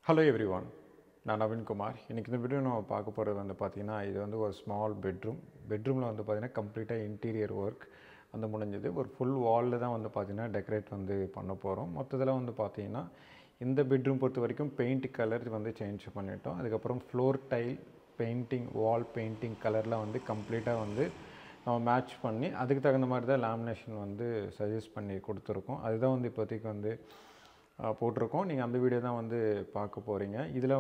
Hello every one, நான் நவீன்குமார். இன்றைக்கி இந்த வீடியோ நம்ம பார்க்க போகிறது பார்த்திங்கன்னா, இது ஒரு ஸ்மால் பெட்ரூமில் பார்த்திங்கன்னா கம்ப்ளீட்டாக இன்டீரியர் ஒர்க் முடிஞ்சது. ஒரு ஃபுல் வாலில் தான் பார்த்திங்கன்னா டெக்கரேட் பண்ண போகிறோம். மொத்தத்தில் பார்த்திங்கன்னா இந்த பெட்ரூம் பொறுத்த வரைக்கும் பெயிண்ட் கலர் சேஞ்ச் பண்ணிட்டோம். அதுக்கப்புறம் ஃப்ளோர் டைல் பெயிண்டிங், வால் பெயிண்டிங் கலரில் கம்ப்ளீட்டாக நம்ம மேட்ச் பண்ணி அதுக்கு தகுந்த மாதிரி தான் லேமினேஷன் சஜஸ்ட் பண்ணி கொடுத்துருக்கோம். அதுதான் இப்போதைக்கு போட்டிருக்கோம். நீங்கள் அந்த வீடியோ தான் பார்க்க போகிறீங்க. இதில்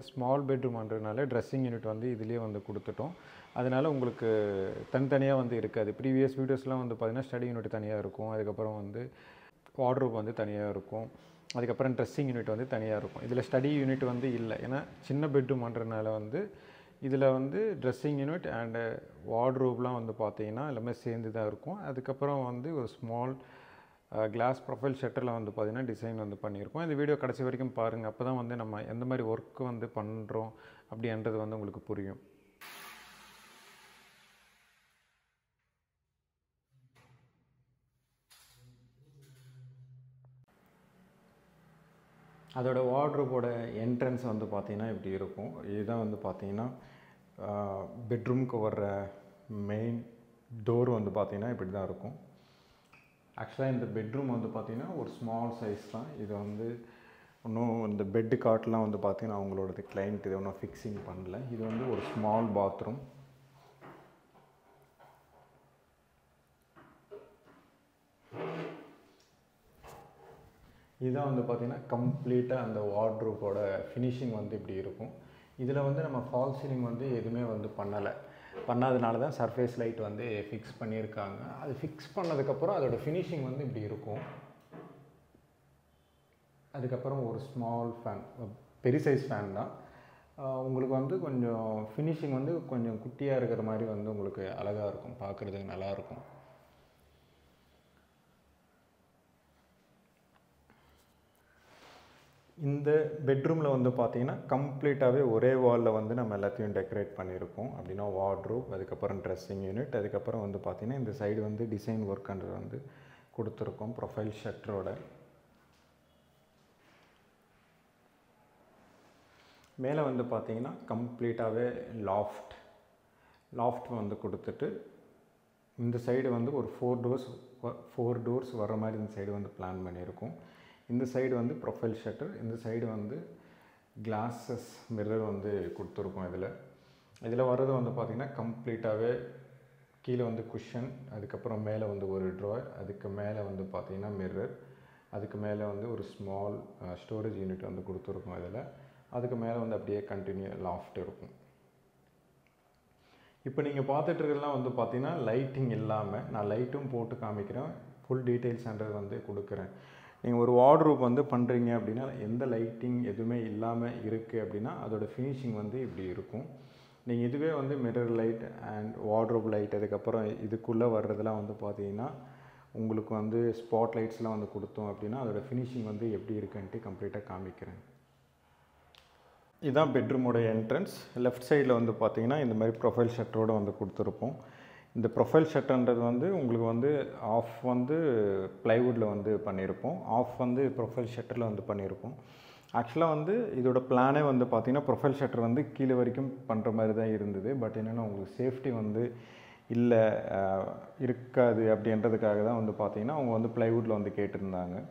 ஸ்மால் பெட்ரூம்ன்றதுனால ட்ரெஸ்ஸிங் யூனிட் இதுலேயே கொடுத்துட்டோம். அதனால் உங்களுக்கு தனித்தனியாக இருக்காது. ப்ரீவியஸ் வீடியோஸ்லாம் பார்த்திங்கன்னா ஸ்டடி யூனிட் தனியாக இருக்கும், அதுக்கப்புறம் வார்ட்ரோப் தனியாக இருக்கும், அதுக்கப்புறம் ட்ரெஸ்ஸிங் யூனிட் தனியாக இருக்கும். இதில் ஸ்டடி யூனிட் இல்லை. ஏன்னா சின்ன பெட்ரூம்ன்றதுனால இதில் ட்ரெஸ்ஸிங் யூனிட் அண்டு வார்ட்ரோப்லாம் பார்த்திங்கன்னா எல்லாமே சேர்ந்து தான் இருக்கும். அதுக்கப்புறம் ஒரு ஸ்மால் கிளாஸ் ப்ரொஃபைல் ஷட்டரில் பார்த்திங்கன்னா டிசைன் பண்ணியிருக்கோம். இந்த வீடியோ கடைசி வரைக்கும் பாருங்கள். அப்போ தான் நம்ம எந்த மாதிரி ஒர்க் பண்ணுறோம் அப்படின்றது உங்களுக்கு புரியும். அதோட வார்ட்ரோபோட என்ட்ரன்ஸ் பார்த்திங்கன்னா இப்படி இருக்கும். இதுதான் பார்த்திங்கன்னா பெட்ரூமுக்கு வர்ற மெயின் டோர் பார்த்திங்கன்னா இப்படி தான் இருக்கும். ஆக்சுவலாக இந்த பெட்ரூம் பார்த்திங்கன்னா ஒரு ஸ்மால் சைஸ் தான். இது இன்னும் இந்த பெட்டு காட்டெலாம் பார்த்திங்கன்னா அவங்களோட கிளைண்ட் இது ஒன்றும் ஃபிக்ஸிங் பண்ணல. இது ஒரு ஸ்மால் பாத்ரூம். இதுதான் பார்த்திங்கன்னா கம்ப்ளீட்டாக அந்த வார்ட்ரோபோட ஃபினிஷிங் இப்படி இருக்கும். இதில் நம்ம ஃபால் சீலிங் எதுவுமே பண்ணாதனால தான் சர்ஃபேஸ் லைட் ஃபிக்ஸ் பண்ணியிருக்காங்க. அது ஃபிக்ஸ் பண்ணதுக்கப்புறம் அதோட ஃபினிஷிங் இப்படி இருக்கும். அதுக்கப்புறம் ஒரு ஸ்மால் ஃபேன், பெரிய சைஸ் ஃபேன் தான். உங்களுக்கு கொஞ்சம் ஃபினிஷிங் கொஞ்சம் குட்டியாக இருக்கிற மாதிரி உங்களுக்கு அழகாக இருக்கும், பார்க்குறதுக்கு நல்லாயிருக்கும். இந்த பெட்ரூமில் பார்த்திங்கன்னா கம்ப்ளீட்டாகவே ஒரே வாலில் நம்ம எல்லாத்தையும் டெக்கரேட் பண்ணியிருக்கோம். அப்படின்னா வார்ட்ரோப், அதுக்கப்புறம் ட்ரெஸ்ஸிங் யூனிட், அதுக்கப்புறம் பார்த்திங்கன்னா இந்த சைடு டிசைன் ஒர்க்குன்றது கொடுத்துருக்கோம் ப்ரொஃபைல் ஷட்டரோட. மேலே பார்த்திங்கன்னா கம்ப்ளீட்டாகவே லாஃப்ட் கொடுத்துட்டு இந்த சைடு ஒரு 4 டோர்ஸ் வர மாதிரி இந்த சைடு பிளான் பண்ணியிருக்கோம். இந்த சைடு ப்ரொஃபைல் ஷட்டர், இந்த சைடு கிளாஸஸ் மிரர் கொடுத்துருக்கோம். இதில் வர்றது பார்த்திங்கன்னா கம்ப்ளீட்டாகவே கீழே குஷன், அதுக்கப்புறம் மேலே ஒரு ட்ராயர், அதுக்கு மேலே பார்த்திங்கன்னா மிரர், அதுக்கு மேலே ஒரு ஸ்மால் ஸ்டோரேஜ் யூனிட் கொடுத்துருக்கோம். அதுக்கு மேலே அப்படியே கண்டினியூ லாஃப்ட் இருக்கும். இப்போ நீங்கள் பார்த்துட்ருக்கலாம் பார்த்திங்கன்னா லைட்டிங் இல்லாமல், நான் லைட்டும் போட்டு காமிக்கிறேன், ஃபுல் டீட்டெயில்ஸ்ன்றது கொடுக்குறேன். நீங்கள் ஒரு வார்ட்ரோப் பண்ணுறீங்க அப்படின்னா எந்த லைட்டிங் எதுவுமே இல்லாமல் இருக்குது அப்படின்னா அதோட ஃபினிஷிங் இப்படி இருக்கும். நீங்கள் இதுவே mirror light and wardrobe light, அதுக்கப்புறம் இதுக்குள்ளே வர்றதுலாம் பார்த்தீங்கன்னா உங்களுக்கு ஸ்பாட் லைட்ஸ்லாம் கொடுத்தோம் அப்படின்னா அதோட ஃபினிஷிங் எப்படி இருக்குன்ட்டு கம்ப்ளீட்டாக காமிக்கிறேன். இதுதான் பெட்ரூமோட என்ட்ரன்ஸ். லெஃப்ட் சைடில் பார்த்தீங்கன்னா இந்த மாதிரி ப்ரொஃபைல் ஷட்டரோடு கொடுத்துருப்போம். இந்த ப்ரொஃபைல் ஷட்டர்ன்றது உங்களுக்கு ஆஃப் ப்ளைவுட்டில் பண்ணியிருப்போம், ஆஃப் ப்ரொஃபைல் ஷட்டரில் பண்ணியிருப்போம். ஆக்சுவலாக இதோட பிளானே பார்த்திங்கன்னா ப்ரொஃபைல் ஷட்டர் கீழே வரைக்கும் பண்ணுற மாதிரி தான் இருந்தது. பட் என்னென்னா உங்களுக்கு சேஃப்டி இல்லை இருக்காது அப்படின்றதுக்காக தான் பார்த்திங்கன்னா அவங்க ப்ளைவுட்டில் கேட்டிருந்தாங்க.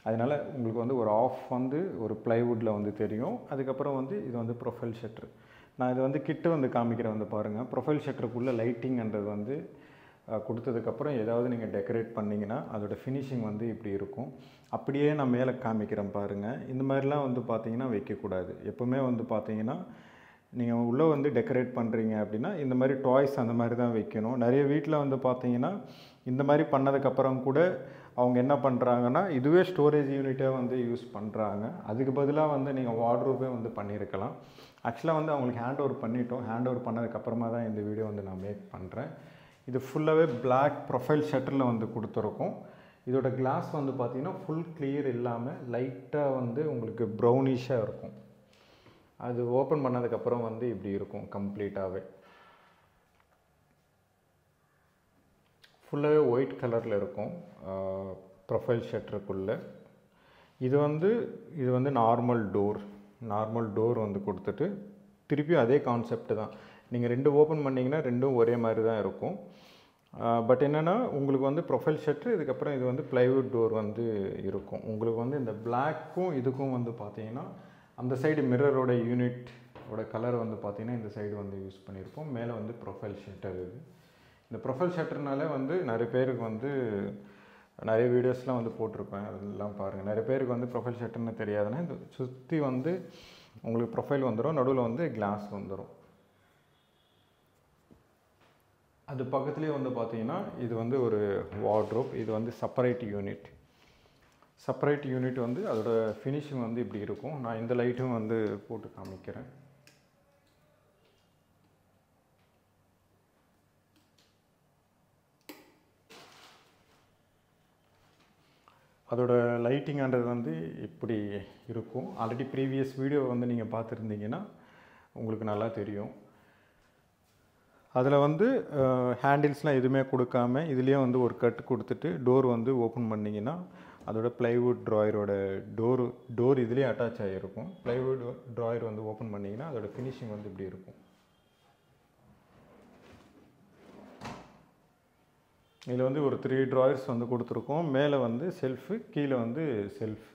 அதனால் உங்களுக்கு ஒரு ஆஃப் ஒரு ப்ளைவுட்டில் தெரியும். அதுக்கப்புறம் இது ப்ரொஃபைல் ஷட்டர். நான் இது கிட்ட காமிக்கிறேன். பாருங்கள், ப்ரொஃபைல் ஷட்டருக்குள்ளே லைட்டிங்ன்றது கொடுத்ததுக்கப்புறம் ஏதாவது நீங்கள் டெக்கரேட் பண்ணிங்கன்னா அதோடய ஃபினிஷிங் இப்படி இருக்கும். அப்படியே நான் மேலே காமிக்கிறேன் பாருங்கள். இந்த மாதிரிலாம் பார்த்தீங்கன்னா வைக்கக்கூடாது. எப்போவுமே பார்த்தீங்கன்னா நீங்கள் உள்ளே டெக்கரேட் பண்ணுறீங்க அப்படின்னா இந்த மாதிரி டாய்ஸ் அந்த மாதிரி தான் வைக்கணும். நிறைய வீட்டில் பார்த்தீங்கன்னா இந்த மாதிரி பண்ணதுக்கப்புறம் கூட அவங்க என்ன பண்ணுறாங்கன்னா இதுவே ஸ்டோரேஜ் யூனிட்டாக யூஸ் பண்ணுறாங்க. அதுக்கு பதிலாக நீங்கள் வார்ட்ரோபே பண்ணியிருக்கலாம். ஆக்சுவலாக அவங்களுக்கு ஹேண்ட் ஓவர் பண்ணிட்டோம். ஹேண்ட் ஓவர் பண்ணதுக்கப்புறமா தான் இந்த வீடியோ நான் மேக் பண்ணுறேன். இது ஃபுல்லாகவே பிளாக் ப்ரொஃபைல் ஷட்டரில் கொடுத்துருக்கோம். இதோட கிளாஸ் பார்த்திங்கன்னா ஃபுல் கிளியர் இல்லாமல் லைட்டாக உங்களுக்கு ப்ரௌனிஷாக இருக்கும். அது ஓப்பன் பண்ணதுக்கப்புறம் இப்படி இருக்கும். கம்ப்ளீட்டாகவே ஃபுல்லாகவே ஒயிட் கலரில் இருக்கும் ப்ரொஃபைல் ஷட்டருக்குள்ளே. இது நார்மல் டோர். நார்மல் டோர் வந்து கொடுத்துட்டு திருப்பியும் அதே கான்செப்ட் தான். நீங்கள் 2 ஓப்பன் பண்ணிங்கன்னா 2ம் ஒரே மாதிரி தான் இருக்கும். பட் என்னென்னா உங்களுக்கு வந்து ப்ரொஃபைல் ஷட்டர், இதுக்கப்புறம் இது வந்து ப்ளைவுட் டோர் வந்து இருக்கும். உங்களுக்கு வந்து இந்த பிளாக்கும் இதுக்கும் வந்து பார்த்தீங்கன்னா அந்த சைடு மிரரோட யூனிட்டோட கலர் வந்து பார்த்தீங்கன்னா இந்த சைடு வந்து யூஸ் பண்ணியிருப்போம். மேலே வந்து ப்ரொஃபைல் ஷட்டர். இது இந்த ப்ரொஃபைல் ஷட்டர்னாலே வந்து நிறைய பேருக்கு வந்து நிறைய வீடியோஸ்லாம் வந்து போட்டிருப்பேன், அதெல்லாம் பாருங்கள். நிறைய பேருக்கு வந்து ப்ரொஃபைல் ஷட்டர்னு தெரியாதுன்னா இந்த சுற்றி வந்து உங்களுக்கு ப்ரொஃபைல் வந்துடும், நடுவில் வந்து கிளாஸ் வந்துடும். அது பக்கத்துலேயே வந்து பார்த்தீங்கன்னா இது வந்து ஒரு வார்ட்ரோப். இது வந்து செப்பரேட் யூனிட். செப்பரேட் யூனிட் வந்து அதோட ஃபினிஷிங் வந்து இப்படி இருக்கும். நான் இந்த லைட்டும் வந்து போட்டு காமிக்கிறேன். அதோட லைட்டிங்ன்றது வந்து இப்படி இருக்கும். ஆல்ரெடி ப்ரீவியஸ் வீடியோ வந்து நீங்கள் பார்த்துருந்தீங்கன்னா உங்களுக்கு நல்லா தெரியும். அதில் வந்து ஹேண்டில்ஸ்லாம் எதுவுமே கொடுக்காம இதுலேயே வந்து ஒரு கட் கொடுத்துட்டு டோர் வந்து ஓப்பன் பண்ணிங்கன்னா அதோட ப்ளைவுட் ட்ராயரோட டோர் இதுலேயே அட்டாச் ஆகிருக்கும். ப்ளைவுட் ட்ராயர் வந்து ஓப்பன் பண்ணிங்கன்னா அதோட ஃபினிஷிங் வந்து இப்படி இருக்கும். இதில் வந்து ஒரு 3 ட்ராயர்ஸ் வந்து கொடுத்துருக்கோம். மேலே வந்து செல்ஃபு, கீழே வந்து செல்ஃப்.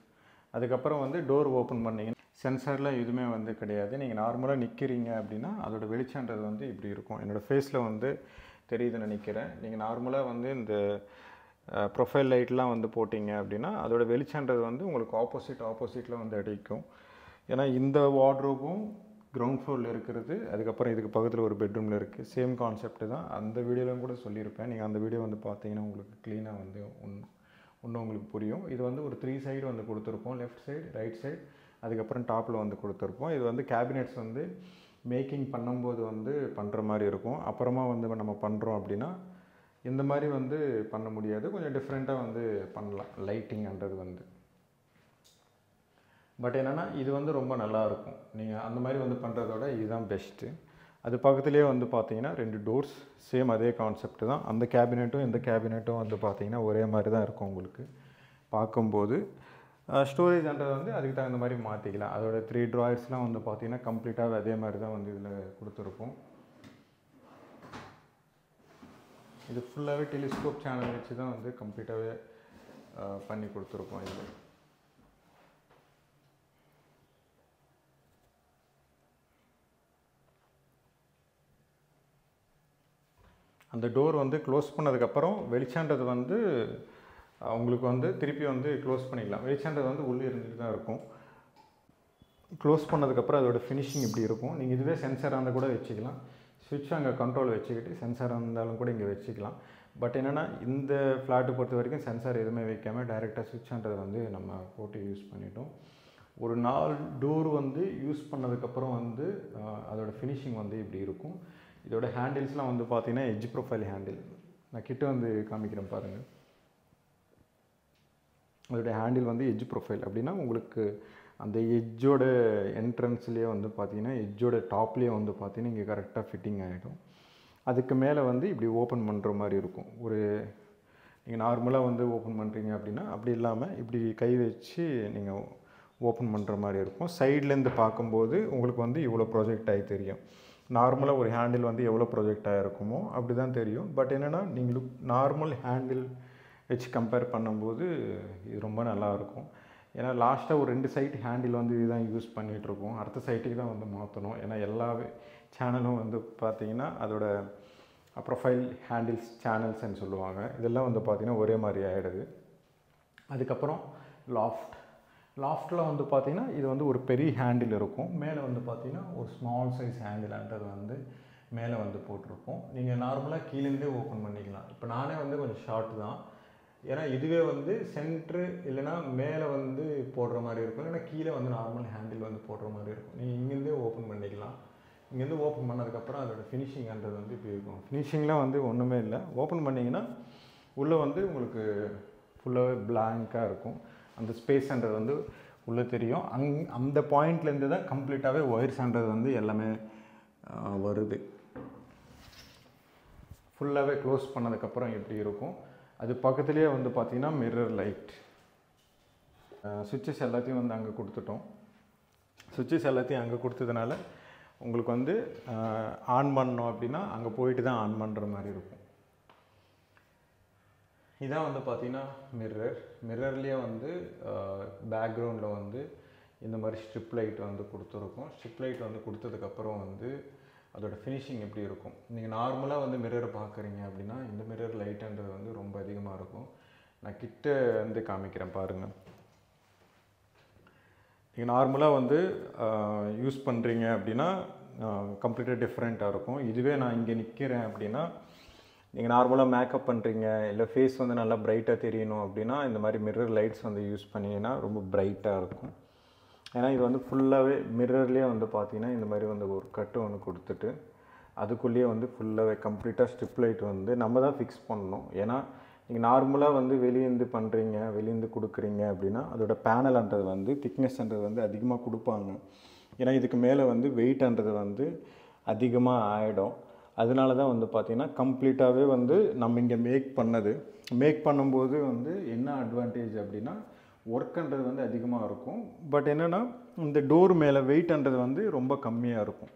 அதுக்கப்புறம் வந்து டோர் ஓப்பன் பண்ணிங்கன்னா சென்சார்லாம் எதுவுமே வந்து கிடையாது. நீங்கள் நார்மலாக நிற்கிறீங்க அப்படின்னா அதோட வெளிச்சன்றது வந்து இப்படி இருக்கும். என்னோடய ஃபேஸில் வந்து தெரியுதுன்னு நினைக்கிறேன். நீங்கள் நார்மலாக வந்து இந்த ப்ரொஃபைல் லைட்லாம் வந்து போட்டிங்க அப்படின்னா அதோட வெளிச்சன்றது வந்து உங்களுக்கு ஆப்போசிட்டில் வந்து அடிக்கும். ஏன்னா இந்த வார்ட்ரோபும் கிரவுண்ட் ஃப்ளோரில் இருக்கிறது, அதுக்கப்புறம் இதுக்கு பக்கத்தில் ஒரு பெட்ரூமில் இருக்குது. சேம் கான்செப்ட் தான். அந்த வீடியோலாம் கூட சொல்லியிருப்பேன். நீங்கள் அந்த வீடியோ வந்து பார்த்தீங்கன்னா உங்களுக்கு க்ளீனாக வந்து இன்னும் உங்களுக்கு புரியும். இது வந்து ஒரு 3 சைடு வந்து கொடுத்துருப்போம். லெஃப்ட் சைடு, ரைட் சைடு, அதுக்கப்புறம் டாப்பில் வந்து கொடுத்துருப்போம். இது வந்து கேபினெட்ஸ் வந்து மேக்கிங் பண்ணும்போது வந்து பண்ணுற மாதிரி இருக்கும். அப்புறமா வந்து நம்ம பண்ணுறோம் அப்படின்னா இந்த மாதிரி வந்து பண்ண முடியாது. கொஞ்சம் டிஃப்ரெண்ட்டாக வந்து பண்ணலாம் லைட்டிங்ன்றது வந்து. பட் என்னென்னா இது வந்து ரொம்ப நல்லாயிருக்கும். நீங்கள் அந்த மாதிரி வந்து பண்ணுறதோட இதுதான் பெஸ்ட்டு. அது பக்கத்துலேயே வந்து பார்த்தீங்கன்னா 2 டோர்ஸ், சேம் அதே கான்செப்ட் தான். அந்த கேபினெட்டும் இந்த கேபினெட்டும் வந்து பார்த்தீங்கன்னா ஒரே மாதிரி தான் இருக்கும் உங்களுக்கு பார்க்கும்போது. ஸ்டோரேஜ்ன்றது வந்து அதுக்கு தகுந்த மாதிரி மாற்றிக்கலாம். அதோட 3 ட்ராயர்ஸ்லாம் வந்து பார்த்தீங்கன்னா கம்ப்ளீட்டாக அதே மாதிரி தான் வந்து இதில் கொடுத்துருப்போம். இது ஃபுல்லாகவே டெலிஸ்கோப் சேனல் வச்சு தான் வந்து கம்ப்ளீட்டாகவே பண்ணி கொடுத்துருப்போம். இது அந்த டோர் வந்து க்ளோஸ் பண்ணதுக்கப்புறம் வெளிச்சன்றது வந்து உங்களுக்கு வந்து திருப்பி வந்து க்ளோஸ் பண்ணிக்கலாம். வெளிச்சன்றது வந்து உள்ளே இருந்துட்டு தான் இருக்கும். க்ளோஸ் பண்ணதுக்கப்புறம் அதோட ஃபினிஷிங் இப்படி இருக்கும். நீங்கள் இதுவே சென்சாராக இருந்தால் கூட வச்சுக்கலாம். ஸ்விட்ச் அங்கே கண்ட்ரோல் வச்சுக்கிட்டு சென்சாராக இருந்தாலும் கூட இங்கே வச்சுக்கலாம். பட் என்னென்னா இந்த ஃப்ளாட்டை பொறுத்த வரைக்கும் சென்சார் எதுவுமே வைக்காமல் டைரெக்டாக ஸ்விட்ச்ன்றதை வந்து நம்ம போட்டு யூஸ் பண்ணிட்டோம். ஒரு 4 டோர் வந்து யூஸ் பண்ணதுக்கப்புறம் வந்து அதோடய ஃபினிஷிங் வந்து இப்படி இருக்கும். இதோட ஹேண்டில்ஸ்லாம் வந்து பார்த்தீங்கன்னா எட்ஜ் ப்ரொஃபைல் ஹேண்டில். நான் கிட்ட வந்து காமிக்கிறேன் பாருங்கள். அதோடய ஹேண்டில் வந்து எட்ஜ் ப்ரொஃபைல் அப்படின்னா உங்களுக்கு அந்த எட்ஜோட என்ட்ரன்ஸ்லேயே வந்து பார்த்தீங்கன்னா எட்ஜோட டாப்லேயே வந்து பார்த்தீங்கன்னா இங்கே கரெக்டாக ஃபிட்டிங் ஆகிடும். அதுக்கு மேலே வந்து இப்படி ஓப்பன் பண்ணுற மாதிரி இருக்கும். ஒரு நீங்கள் நார்மலாக வந்து ஓப்பன் பண்ணுறீங்க அப்படின்னா அப்படி இல்லாமல் இப்படி கை வச்சு நீங்கள் ஓப்பன் பண்ணுற மாதிரி இருக்கும். சைட்லேருந்து பார்க்கும்போது உங்களுக்கு வந்து இவ்வளோ ப்ரொஜெக்ட் ஆகி தெரியும். நார்மலாக ஒரு ஹேண்டில் வந்து எவ்வளோ ப்ரொஜெக்ட் ஆகிருக்குமோ அப்படி தான் தெரியும். பட் என்னென்னா நீங்கள் நார்மல் ஹேண்டில் வச்சு கம்பேர் பண்ணும்போது இது ரொம்ப நல்லாயிருக்கும். ஏன்னா லாஸ்ட்டாக ஒரு 2 சைட் ஹேண்டில் வந்து இதுதான் யூஸ் பண்ணிகிட்ருக்கோம். அடுத்த சைட்டுக்கு தான் வந்து மாற்றணும். ஏன்னா எல்லா சேனலும் வந்து பார்த்திங்கன்னா அதோட ப்ரொஃபைல் ஹேண்டில்ஸ் சேனல்ஸ்ன்னு சொல்லுவாங்க. இதெல்லாம் வந்து பார்த்திங்கன்னா ஒரே மாதிரி ஆகிடுது. அதுக்கப்புறம் லாஃப்ட்டில் வந்து பார்த்திங்கன்னா இது வந்து ஒரு பெரிய ஹேண்டில் இருக்கும். மேலே வந்து பார்த்திங்கன்னா ஒரு ஸ்மால் சைஸ் ஹேண்டில்ன்றது வந்து மேலே வந்து போட்டிருப்போம். நீங்கள் நார்மலாக கீழேருந்தே ஓப்பன் பண்ணிக்கலாம். இப்போ நானே வந்து கொஞ்சம் ஷார்ட் தான். ஏன்னா இதுவே வந்து சென்ட்ரு இல்லைனா மேலே வந்து போடுற மாதிரி இருக்கும். இல்லைனா கீழே வந்து நார்மல் ஹேண்டில் வந்து போடுற மாதிரி இருக்கும். நீங்கள் இங்கேருந்தே ஓப்பன் பண்ணிக்கலாம். இங்கேருந்து ஓப்பன் பண்ணதுக்கப்புறம் அதோடய ஃபினிஷிங்ன்றது வந்து இப்படி இருக்கும். ஃபினிஷிங்லாம் வந்து ஒன்றுமே இல்லை. ஓப்பன் பண்ணிங்கன்னா உள்ளே வந்து உங்களுக்கு ஃபுல்லாகவே பிளாங்காக இருக்கும். அந்த ஸ்பேஸ்ன்றது வந்து உள்ளே தெரியும். அந்த பாயிண்ட்லேருந்து தான் கம்ப்ளீட்டாகவே ஒயர்ஸ்ன்றது வந்து எல்லாமே வருது. ஃபுல்லாகவே க்ளோஸ் பண்ணதுக்கப்புறம் எப்படி இருக்கும். அது பக்கத்துலேயே வந்து பார்த்திங்கன்னா மிரர் லைட், சுவிட்சஸ் எல்லாத்தையும் வந்து அங்கே கொடுத்துட்டோம். சுவிட்சஸ் எல்லாத்தையும் அங்கே கொடுத்ததுனால உங்களுக்கு வந்து ஆன் பண்ணோம் அப்படின்னா அங்கே போயிட்டு தான் ஆன் பண்ணுற மாதிரி இருக்கும். இதான் வந்து பார்த்திங்கன்னா மிரர்லேயே வந்து பேக்ரவுண்டில் வந்து இந்த மாதிரி ஸ்ட்ரிப் லைட் வந்து கொடுத்துருக்கோம். ஸ்ட்ரிப் லைட் வந்து கொடுத்ததுக்கப்புறம் வந்து அதோட ஃபினிஷிங் எப்படி இருக்கும். நீங்கள் நார்மலாக வந்து மிரர் பார்க்குறீங்க அப்படின்னா இந்த மிரர் லைட்டுன்றது வந்து ரொம்ப அதிகமாக இருக்கும். நான் கிட்ட வந்து காமிக்கிறேன் பாருங்கள். நீங்கள் நார்மலாக வந்து யூஸ் பண்ணுறீங்க அப்படின்னா கம்ப்ளீட்டாக டிஃப்ரெண்ட்டாக இருக்கும். இதுவே நான் இங்கே நிற்கிறேன் அப்படின்னா நீங்கள் நார்மலாக மேக்கப் பண்ணுறீங்க இல்லை ஃபேஸ் வந்து நல்லா பிரைட்டாக தெரியணும் அப்படின்னா இந்த மாதிரி மிரர் லைட்ஸ் வந்து யூஸ் பண்ணிங்கன்னா ரொம்ப பிரைட்டாக இருக்கும். ஏன்னா இது வந்து ஃபுல்லாகவே மிரர்லேயே வந்து பார்த்திங்கன்னா இந்த மாதிரி வந்து ஒரு கட்டு ஒன்று கொடுத்துட்டு அதுக்குள்ளேயே வந்து ஃபுல்லாகவே கம்ப்ளீட்டாக ஸ்ட்ரிப் லைட் வந்து நம்ம தான் ஃபிக்ஸ் பண்ணணும். ஏன்னா நீங்கள் நார்மலாக வந்து வெளியேந்து பண்ணுறீங்க வெளியேந்து கொடுக்குறீங்க அப்படின்னா அதோட பேனல்ன்றது வந்து திக்னஸ்ன்றது வந்து அதிகமாக கொடுப்பாங்க. ஏன்னா இதுக்கு மேலே வந்து வெயிட்ன்றது வந்து அதிகமாக ஆகிடும். அதனால தான் வந்து பார்த்திங்கன்னா கம்ப்ளீட்டாகவே வந்து நம்ம இங்கே மேக் பண்ணும்போது வந்து என்ன அட்வான்டேஜ் அப்படின்னா ஒர்க்குன்றது வந்து அதிகமாக இருக்கும். பட் என்னென்னா இந்த டோர் மேலே வெயிட்ன்றது வந்து ரொம்ப கம்மியாக இருக்கும்.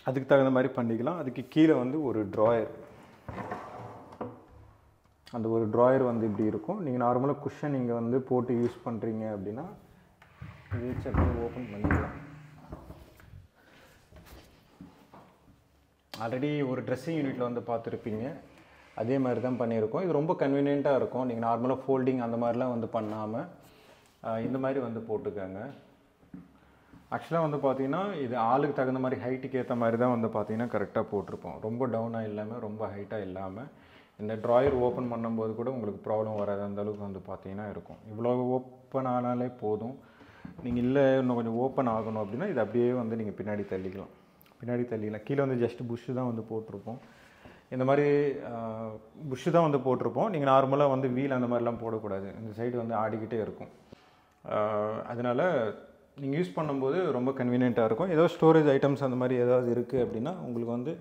அதுக்கு தகுந்த மாதிரி பண்ணிக்கலாம். அதுக்கு கீழே வந்து ஒரு ட்ராயர், அந்த ஒரு ட்ராயர் வந்து இப்படி இருக்கும். நீங்கள் நார்மலாக குஷன் இங்கே வந்து போட்டு யூஸ் பண்ணுறீங்க அப்படின்னா இது ஓப்பன் பண்ணிக்கலாம். ஆல்ரெடி ஒரு ட்ரெஸ்ஸிங் யூனிட்டில் வந்து பார்த்துருப்பீங்க, அதே மாதிரி தான் பண்ணியிருக்கோம். இது ரொம்ப கன்வீனியண்ட்டாக இருக்கும். நீங்கள் நார்மலாக ஃபோல்டிங் அந்த மாதிரிலாம் வந்து பண்ணாமல் இந்த மாதிரி வந்து போட்டுக்கோங்க. ஆக்சுவலாக வந்து பார்த்திங்கன்னா இது ஆளுக்கு தகுந்த மாதிரி ஹைட்டுக்கு ஏற்ற மாதிரி தான் வந்து பார்த்திங்கன்னா கரெக்டாக போட்டிருப்போம். ரொம்ப டவுனாக இல்லாமல் ரொம்ப ஹைட்டாக இல்லாமல். இந்த ட்ராயர் ஓப்பன் பண்ணும்போது கூட உங்களுக்கு ப்ராப்ளம் வராது, அந்தளவுக்கு வந்து பார்த்திங்கன்னா இருக்கும். இவ்வளோ ஓப்பன் ஆனாலே போதும். நீங்கள் இல்லை இன்னும் கொஞ்சம் ஓப்பன் ஆகணும் அப்படின்னா இது அப்படியே வந்து நீங்கள் பின்னாடி தள்ளிக்கலாம். கீழே வந்து ஜஸ்ட் புஷ்ஷு தான் வந்து போட்டிருப்போம். இந்த மாதிரி புஷ்ஷு தான் வந்து போட்டிருப்போம். நீங்கள் நார்மலாக வந்து வீல் அந்த மாதிரிலாம் போடக்கூடாது. இந்த சைடு வந்து ஆடிக்கிட்டே இருக்கும். அதனால் நீங்கள் யூஸ் பண்ணும்போது ரொம்ப கன்வீனியண்ட்டாக இருக்கும். ஏதோ ஸ்டோரேஜ் ஐட்டம்ஸ் அந்த மாதிரி ஏதாவது இருக்குது அப்படின்னா உங்களுக்கு வந்து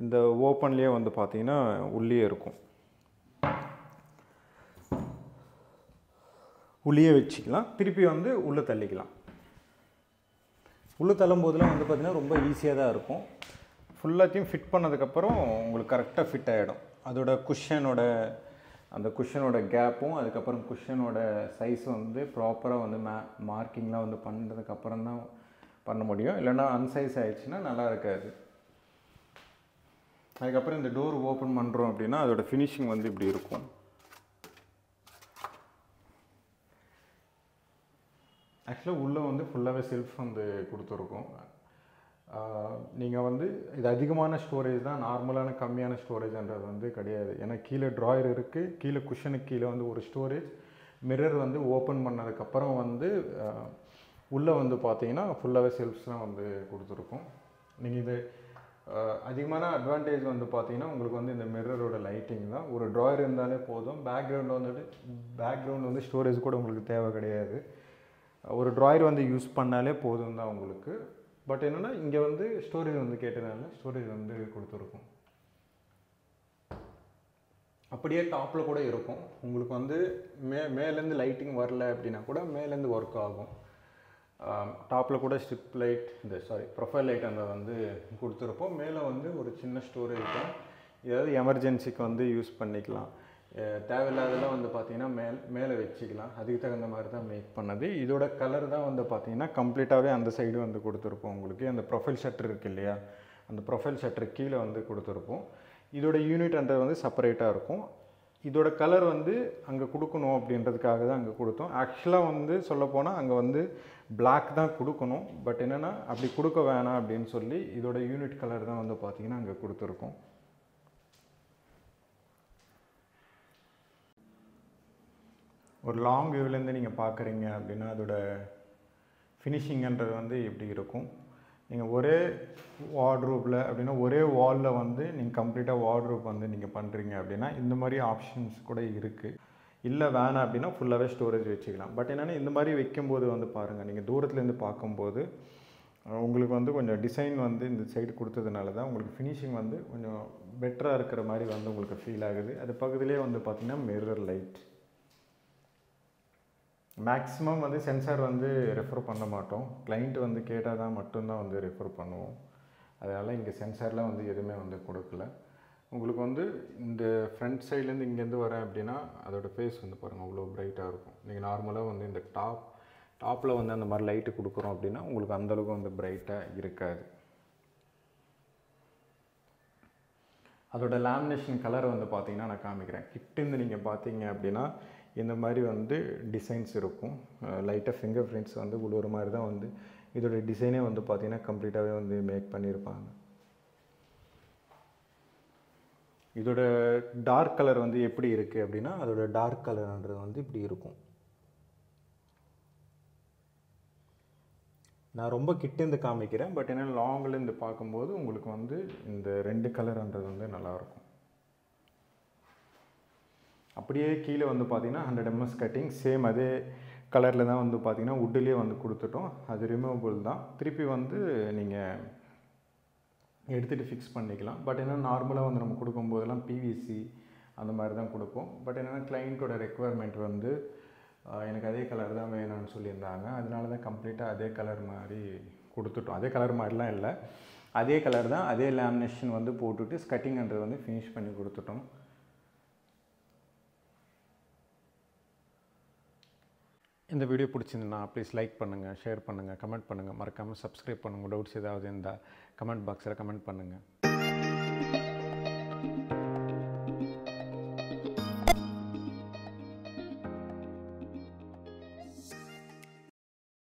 இந்த ஓப்பன்லேயே வந்து பார்த்திங்கன்னா உள்ளே இருக்கும். உள்ளே வச்சுக்கலாம், திருப்பி வந்து உள்ளே தள்ளிக்கலாம். உள்ளே தள்ளும்போதெல்லாம் வந்து பார்த்திங்கன்னா ரொம்ப ஈஸியாக தான் இருக்கும். ஃபுல்லாத்தையும் ஃபிட் பண்ணதுக்கப்புறம் உங்களுக்கு கரெக்டாக ஃபிட் ஆகிடும். அதோட குஷனோட கேப்பும் அதுக்கப்புறம் குஷனோட சைஸ் வந்து ப்ராப்பராக வந்து மார்க்கிங்லாம் வந்து பண்ணுறதுக்கப்புறம் தான் பண்ண முடியும். இல்லைன்னா அன்சைஸ் ஆகிடுச்சுன்னா நல்லா இருக்காது. அதுக்கப்புறம் இந்த டோர் ஓப்பன் பண்ணுறோம் அப்படின்னா அதோட ஃபினிஷிங் வந்து இப்படி இருக்கும். ஆக்சுவலாக உள்ளே வந்து ஃபுல்லாகவே செல்ஃப் வந்து கொடுத்துருக்கோம். நீங்கள் வந்து இது அதிகமான ஸ்டோரேஜ் தான், நார்மலான கம்மியான ஸ்டோரேஜ்ன்றது வந்து கிடையாது. ஏன்னா கீழே ட்ராயர் இருக்குது, கீழே குஷனுக்கு கீழே வந்து ஒரு ஸ்டோரேஜ். மிரர் வந்து ஓப்பன் பண்ணதுக்கப்புறம் வந்து உள்ளே வந்து பார்த்தீங்கன்னா ஃபுல்லாகவே செல்ஃப்ஸ் தான் வந்து கொடுத்துருக்கோம். நீங்கள் இது அதிகமான அட்வான்டேஜ் வந்து பார்த்தீங்கன்னா உங்களுக்கு வந்து இந்த மிரரோட லைட்டிங் தான். ஒரு ட்ராயர் இருந்தாலே போதும். பேக்ரவுண்ட் வந்து ஸ்டோரேஜ் கூட உங்களுக்கு தேவை கிடையாது. ஒரு ட்ராயர் வந்து யூஸ் பண்ணாலே போதும் தான் உங்களுக்கு. பட் என்னென்னா இங்கே வந்து ஸ்டோரேஜ் வந்து கேட்டதுனால ஸ்டோரேஜ் வந்து கொடுத்துருக்கும். அப்படியே டாப்பில் கூட இருக்கும். உங்களுக்கு வந்து மேலேருந்து லைட்டிங் வரல அப்படின்னா கூட மேலேருந்து ஒர்க் ஆகும். டாப்பில் கூட ஸ்ட்ரிப் லைட் ப்ரொஃபைல் லைட் அந்த வந்து கொடுத்துருப்போம். மேலே வந்து ஒரு சின்ன ஸ்டோரேஜ் தான். ஏதாவது எமர்ஜென்சிக்கு வந்து யூஸ் பண்ணிக்கலாம். தேவையில்லாதெல்லாம் வந்து பார்த்திங்கன்னா மேலே வச்சுக்கலாம். அதுக்கு தகுந்த மாதிரி தான் மேக் பண்ணது. இதோட கலர் தான் வந்து பார்த்திங்கன்னா கம்ப்ளீட்டாகவே அந்த சைடு வந்து கொடுத்துருப்போம். உங்களுக்கு அந்த ப்ரொஃபைல் ஷட்டர் இருக்குது இல்லையா, அந்த ப்ரொஃபைல் ஷட்டர் கீழே வந்து கொடுத்துருப்போம். இதோட யூனிட்ன்றது வந்து செப்பரேட்டாக இருக்கும். இதோட கலர் வந்து அங்கே கொடுக்கணும் அப்படின்றதுக்காக தான் அங்கே கொடுத்தோம். ஆக்சுவலாக வந்து சொல்லப்போனால் அங்கே வந்து பிளாக் தான் கொடுக்கணும். பட் என்னென்னா அப்படி கொடுக்க வேணாம் அப்படின்னு சொல்லி இதோட யூனிட் கலர் தான் வந்து பார்த்திங்கன்னா அங்கே கொடுத்துருக்கோம். ஒரு லாங் வியூவிலேருந்து நீங்கள் பார்க்குறீங்க அப்படின்னா அதோட ஃபினிஷிங்கன்றது வந்து எப்படி இருக்கும். நீங்கள் ஒரே வார்ட்ரோப்பில் அப்படின்னா ஒரே வாலில் வந்து நீங்கள் கம்ப்ளீட்டாக வார்ட்ரோப் வந்து நீங்கள் பண்ணுறீங்க அப்படின்னா இந்த மாதிரி ஆப்ஷன்ஸ் கூட இருக்குது. இல்லை வேணாம் அப்படின்னா ஃபுல்லாகவே ஸ்டோரேஜ் வச்சுக்கலாம். பட் என்னென்னா இந்த மாதிரி வைக்கும்போது வந்து பாருங்கள், நீங்கள் தூரத்துலேருந்து பார்க்கும்போது உங்களுக்கு வந்து கொஞ்சம் டிசைன் வந்து இந்த சைடு கொடுத்ததுனால தான் உங்களுக்கு ஃபினிஷிங் வந்து கொஞ்சம் பெட்டராக இருக்கிற மாதிரி வந்து உங்களுக்கு ஃபீல் ஆகுது. அது பக்கத்துலேயே வந்து பார்த்திங்கன்னா மேக்ஸிமம் வந்து சென்சார் வந்து ரெஃபர் பண்ண மாட்டோம். கிளைண்ட் வந்து கேட்டால் தான் மட்டும்தான் வந்து ரெஃபர் பண்ணுவோம். அதனால் இங்கே சென்சார்லாம் வந்து எதுவுமே வந்து கொடுக்கல. உங்களுக்கு வந்து இந்த ஃப்ரண்ட் சைட்லேருந்து இங்கேருந்து வரேன் அப்படின்னா அதோட ஃபேஸ் வந்து பாருங்கள் அவ்வளோ பிரைட்டாக இருக்கும். நீங்கள் நார்மலாக வந்து இந்த டாப்பில் வந்து அந்த மாதிரி லைட்டு கொடுக்குறோம் அப்படின்னா உங்களுக்கு அந்தளவுக்கு வந்து பிரைட்டாக இருக்காது. அதோட லேமினேஷன் கலர் வந்து பார்த்திங்கன்னா நான் காமிக்கிறேன். கிட்டேருந்து நீங்கள் பார்த்தீங்க அப்படின்னா இந்த மாதிரி வந்து டிசைன்ஸ் இருக்கும். லைட்டாக ஃபிங்கர் பிரிண்ட்ஸ் வந்து உழுவுற மாதிரி தான் வந்து இதோட டிசைனே வந்து பார்த்திங்கன்னா கம்ப்ளீட்டாகவே வந்து மேக் பண்ணியிருப்பாங்க. இதோட டார்க் கலர் வந்து எப்படி இருக்குது அப்படின்னா அதோட டார்க் கலர்ன்றது வந்து இப்படி இருக்கும். நான் ரொம்ப கிட்டேருந்து காமிக்கிறேன். பட் என்ன லாங்லேருந்து பார்க்கும்போது உங்களுக்கு வந்து இந்த 2 கலர்ன்றது வந்து நல்லாயிருக்கும். அப்படியே கீழே வந்து பார்த்திங்கன்னா 100 mm கட்டிங் சேம் அதே கலரில் தான் வந்து பார்த்திங்கன்னா வுட்லேயே வந்து கொடுத்துட்டோம். அது ரிமூவபிள் தான். திருப்பி வந்து நீங்கள் எடுத்துகிட்டு ஃபிக்ஸ் பண்ணிக்கலாம். பட் என்னென்னா நார்மலாக வந்து நம்ம கொடுக்கும்போதெல்லாம் பிவிசி அந்த மாதிரி தான் கொடுப்போம். பட் என்னென்னா கிளைண்ட்டோட ரெக்குவயர்மெண்ட் வந்து எனக்கு அதே கலர் தான் வேணும்னு சொல்லியிருந்தாங்க. அதனால தான் கம்ப்ளீட்டாக அதே கலர் மாதிரி கொடுத்துட்டோம். அதே கலர் மாதிரிலாம் இல்லை, அதே கலர் தான், அதே லேமினேஷன் வந்து போட்டுட்டு ஸ்கட்டிங்ன்றது வந்து ஃபினிஷ் பண்ணி கொடுத்துட்டோம். இந்த வீடியோ பிடிச்சிருந்தா ப்ளீஸ் லைக் பண்ணுங்கள், ஷேர் பண்ணுங்கள், கமெண்ட் பண்ணுங்கள். மறக்காமல் சப்ஸ்கிரைப் பண்ணுங்கள். டவுட்ஸ் ஏதாவது இருந்தால் கமெண்ட் பாக்ஸில் கமெண்ட் பண்ணுங்கள்.